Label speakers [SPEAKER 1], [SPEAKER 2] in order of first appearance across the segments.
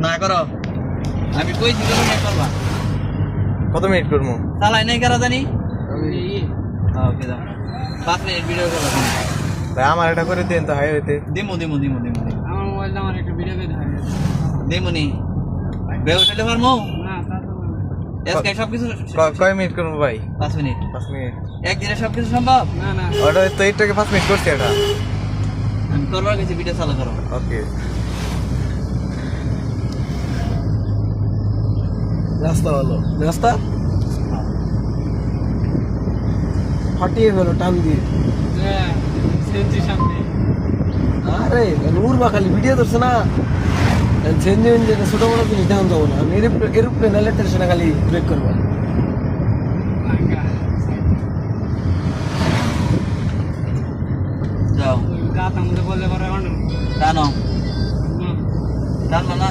[SPEAKER 1] না করো আমি কইছি তো তুমি করবা
[SPEAKER 2] কত মিনিট করবো
[SPEAKER 1] চালাই নাই করা জানি ওকে দাও 5 মিনিট ভিডিও করো
[SPEAKER 2] ভাই আমার এটা করে দেন তো হাইওয়েতে
[SPEAKER 1] দিমু
[SPEAKER 3] আমার মোবাইল আমার একটা ভিডিও করে দেখাই
[SPEAKER 1] দিমুনি বেউসলে পারমু
[SPEAKER 3] না তা তো
[SPEAKER 1] এসকে সবকিছু
[SPEAKER 2] কয় মিনিট করবো ভাই
[SPEAKER 1] 5 মিনিট
[SPEAKER 2] 5 মিনিট
[SPEAKER 1] একদিনে সবকিছু সম্ভব
[SPEAKER 3] না না
[SPEAKER 2] ওটা তো এইটাকে 5 মিনিট করছি এটা
[SPEAKER 1] আমি করবার গেছি ভিডিও চালু করো
[SPEAKER 2] ওকে
[SPEAKER 4] রাস্তা ভালো রাস্তা ফাটিয়ে গেলো টান দিয়ে
[SPEAKER 3] হ্যাঁ সেন্সি সামনে
[SPEAKER 4] আরে উড়বা খালি ভিডিও ধরছে না চেঞ্জ ছোট বড় জিনিস দেখান যাবো না আমি এরোপ্লেন এলে সেটা খালি ব্রেক করবো
[SPEAKER 1] যাও
[SPEAKER 3] গাত আমাদের বললে পরে অনেক
[SPEAKER 1] টানো টানো না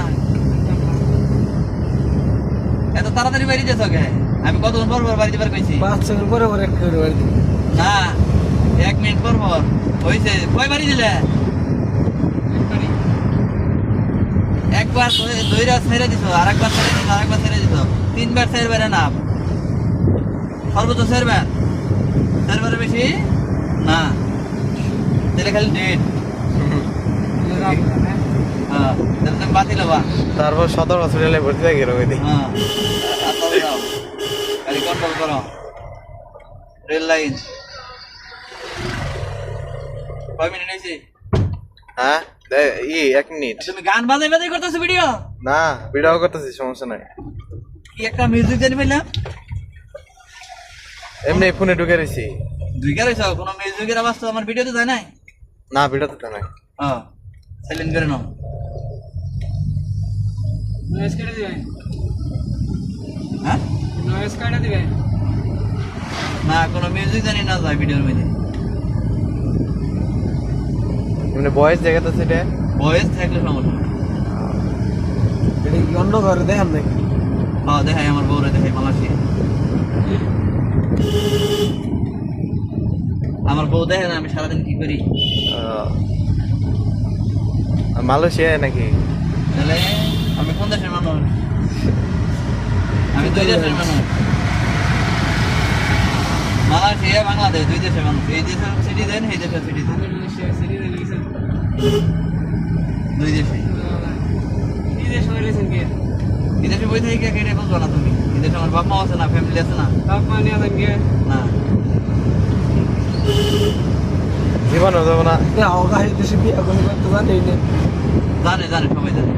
[SPEAKER 1] এত তাড়াতাড়ি বাড়ি যেত কে আমি কতক্ষণ পর পর বাড়ি যাবার কইছি
[SPEAKER 4] 5 সেকেন্ড পরে পরে একটা করে বাড়ি দিবি
[SPEAKER 1] না 1 মিনিট পর পর হইছে কই বাড়ি দিলে একবার দুইটা ছেড়ে দিছো আরেকবার ছেড়ে দিছো আরেকবার ছেড়ে দিছো 3 বার ছেড়ে বেরে না সর্বোচ্চ ছেড়ে বেশি না তাহলে খালি ডেট হ্যাঁ তাহলে তুমি বাতিল হবা
[SPEAKER 2] তারপর সদর হসপিটালে ভর্তি থাকি রোগী
[SPEAKER 1] হ্যাঁ খালি কন্ট্রোল করো রেল লাইন কয় মিনিট হয়েছে
[SPEAKER 2] হ্যাঁ 1 মিনিট
[SPEAKER 1] তুমি গান বাজাই করতেছো ভিডিও
[SPEAKER 2] না ভিডিও করতেছি সমস্যা নাই
[SPEAKER 1] কি একটা মিউজিক জানি পেলাম
[SPEAKER 2] এমনি ফোনে ঢুকে রয়েছি
[SPEAKER 1] দুই কার হয়েছ কোনো মিউজিকের আওয়াজ তো আমার ভিডিওতে যায় নাই
[SPEAKER 2] না ভিডিওতে তো নাই
[SPEAKER 1] হ্যাঁ সাইলেন্ট করে নাও
[SPEAKER 3] নয়েজ কেটে দিবে
[SPEAKER 1] হ্যাঁ
[SPEAKER 3] নয়েজ কেটে দিবে
[SPEAKER 1] না কোনো মিউজিক জানি না যায় ভিডিওর মধ্যে
[SPEAKER 2] এমনি বয়েস জায়গাতে সেটা
[SPEAKER 1] ভয়েস থাকলে সমস্যা নেই।
[SPEAKER 4] এটা কি অন্য ঘরে দেখান নাকি
[SPEAKER 1] হ্যাঁ দেখাই আমার বউরে দেখাই মালয়েশিয়া আমার বউ দেখে না আমি সারাদিন কি করি
[SPEAKER 2] মালয়েশিয়া নাকি
[SPEAKER 1] তাহলে আমি কোন দেশের মানুষ আমি 2 দেশের মানুষ মালয়েশিয়া বাংলাদেশ 2 দেশের মানুষ এই দেশের সিটিজেন এই দেশের সিটিজেন
[SPEAKER 3] আমি সিরিজে লিখেছেন
[SPEAKER 1] 2 দেশে
[SPEAKER 3] বিদেশ হয়ে লিখেছেন কি
[SPEAKER 1] বিদেশে বই থেকে কেটে বলবো না তুমি বিদেশে আমার বাপ মা আছে না ফ্যামিলি আছে না
[SPEAKER 3] বাপ মা নিয়ে আছেন কি
[SPEAKER 1] না
[SPEAKER 2] জীবনও যাবো না
[SPEAKER 4] আগাহী দেশে বিয়ে করতে জানি না
[SPEAKER 1] জানে সবাই জানে